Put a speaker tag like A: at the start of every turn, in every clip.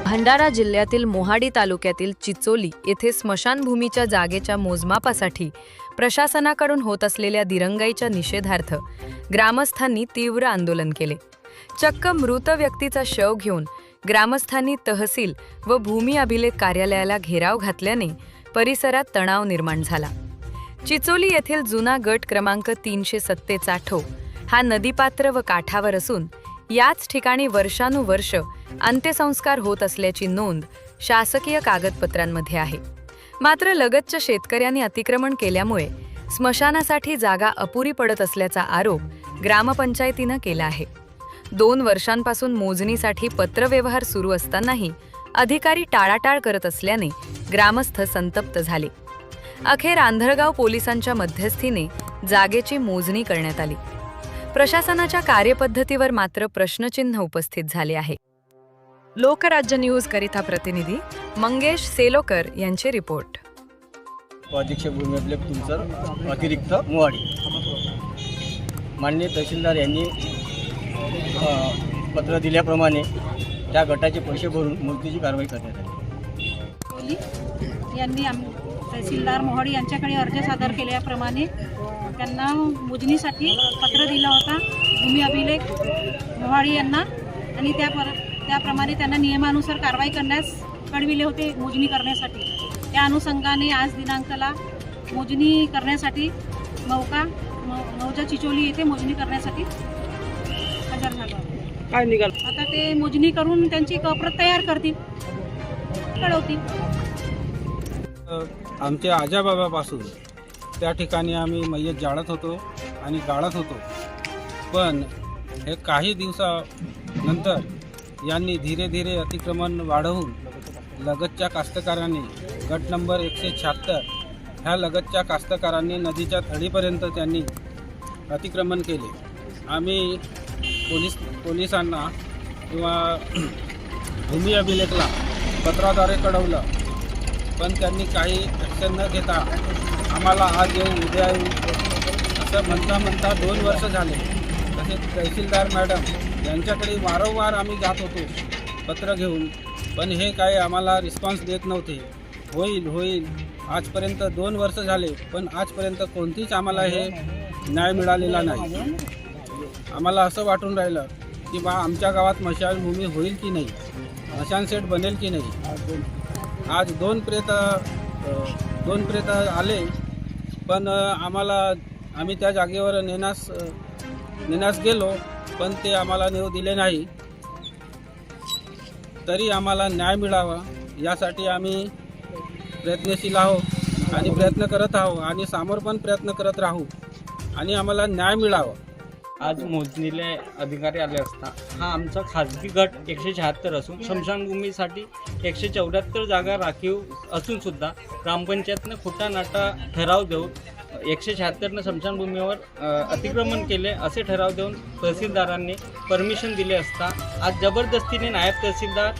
A: भंडारा जिल्ह्यातील मोहाडी तालुक्यातील चिचोली येथे स्मशानभूमीच्या जागेच्या मोजमापासाठी प्रशासनाकडून होत असलेल्या दिरंगाईच्या निषेधार्थ ग्रामस्थांनी तीव्र आंदोलन केले। चक्क मृत व्यक्तीचा शव घेऊन ग्रामस्थांनी तहसील व भूमी अभिलेख कार्यालयाला घेराव घातल्याने परिसरात तणाव निर्माण झाला। चिचोली येथील जुना गट क्रमांक 347 हा नदीपात्र व काठावर असून याच ठिकाणी वर्षानुवर्ष अंत्यसंस्कार होत असल्याची नोंद शासकीय कागदपत्रांमध्ये आहे। मात्र लगतच्या शेतकऱ्यांनी अतिक्रमण केल्यामुळे स्मशानासाठी जागा अपुरी पडत असल्याचा आरोप ग्रामपंचायतीने केला आहे। 2 वर्षांपासून मोजणीसाठी पत्रव्यवहार सुरू असतानाही अधिकारी टाळाटाळ करत असल्याने ग्रामस्थ संतप्त झाले। अखेर आंधळगाव पोलिसांच्या मध्यस्थीने जागेची मोजणी करण्यात आली। प्रशासनाच्या कार्यपद्धतीवर मात्र प्रश्नचिन्ह उपस्थित झाले आहे। लोकराज्य न्यूज करिता प्रतिनिधी मंगेश सेलोकर यांचे रिपोर्ट।
B: अध्यक्ष भूमी अभिलेख तुमसर अतिरिक्त मोहाडी माननीय तहसीलदार यांनी पत्र दिल्याप्रमाणे त्या गटाचे पैसे भरून मूर्तीची कारवाई करण्यात आली।
C: यांनी तहसीलदार मोहाडी यांच्याकडे अर्ज सादर केल्याप्रमाणे त्यांना मोजणीसाठी पत्र दिलं होता भूमी अभिलेख मोहाडी यांना, आणि त्याप्रमाणे त्यांना नियमानुसार कारवाई करण्यास कळविले होते मोजणी करण्यासाठी। त्या अनुषंगाने आज दिनांकाला मोजणी करण्यासाठी मौजा चिचोली येथे मोजणी करण्यासाठी हजर झालो।
B: काय निघाल
C: आता ते मोजणी करून त्यांची प्रत तयार करतील, कळवतील।
D: आमच्या आजाबाबापासून त्या ठिकाणी आम्ही मय्यत जाळत होतो आणि गाळत होतो, पण हे काही दिवसानंतर यांनी धीरे धीरे अतिक्रमण वाढवून लगतच्या कास्तकारांनी गट नंबर 176 ह्या लगतच्या कास्तकारांनी नदीच्या तळीपर्यंत त्यांनी अतिक्रमण केले। आम्ही पोलिसांना किंवा भूमी अभिलेखला पत्राद्वारे कळवलं, पण त्यांनी काही ॲक्शन न घेता आम्हाला आज येऊ उद्या येऊ असं म्हणता 2 वर्ष झाले। तसेच तहसीलदार मॅडम यांच्याकडे वारंवार आम्ही जात होतो पत्र घेऊन, पण हे काय आम्हाला रिस्पॉन्स देत नव्हते। होईल आजपर्यंत 2 वर्ष झाले, पण आजपर्यंत कोणतीच आम्हाला हे न्याय मिळालेला नाही। आम्हाला असं वाटून राहिलं की बा आमच्या गावात स्मशानभूमी होईल की नाही, स्मशानसेट बनेल की नाही। आज दोन प्रेत आले, पण आम्ही त्या जागेवर नेण्यास गेलो, पण ते आम्हाला नेऊ दिले नाही। तरी आम्हाला न्याय मिळावा यासाठी आम्ही प्रयत्नशील आहोत आणि प्रयत्न करत आहोत आणि समोर पण प्रयत्न करत राहू आणि आम्हाला न्याय मिळावा।
B: आज मोजणीले अधिकारी आले असता हा आमचा खाजगी गट 176 असून स्मशानभूमीसाठी 174 जागा राखीव असून सुद्धा ग्रामपंचायतनं खोटा नाटा ठराव देऊन 176 स्मशानभूमीवर अतिक्रमण केले असे ठराव देऊन तहसीलदारांनी परमिशन दिले असता आज जबरदस्तीने नायब तहसीलदार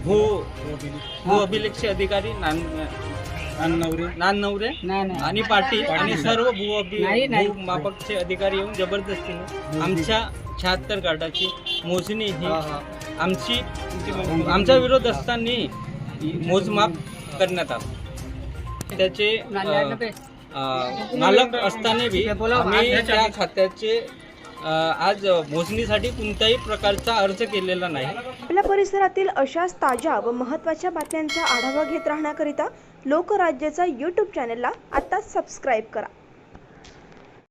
B: भू अभिलेखचे अधिकारी नाननवरे आणि पाटील आणि सर्व भूमापकचे अधिकारी येऊन जबरदस्तीने आमच्या 76 गाटाची मोजणी ही आमचा विरोध असताना मोजमाप करण्यात आला। त्याचे मालक असताना बी आम्ही त्या खात्याचे आज मोजणीसाठी कोणत्याही प्रकारचा अर्ज केलेला नाही।
E: आपल्या परिसरातील अशाच ताज्या व महत्त्वाच्या बातम्यांचा आढावा घेत राहण्याकरिता लोकराज्याचा YouTube चॅनलला आता सबस्क्राईब करा।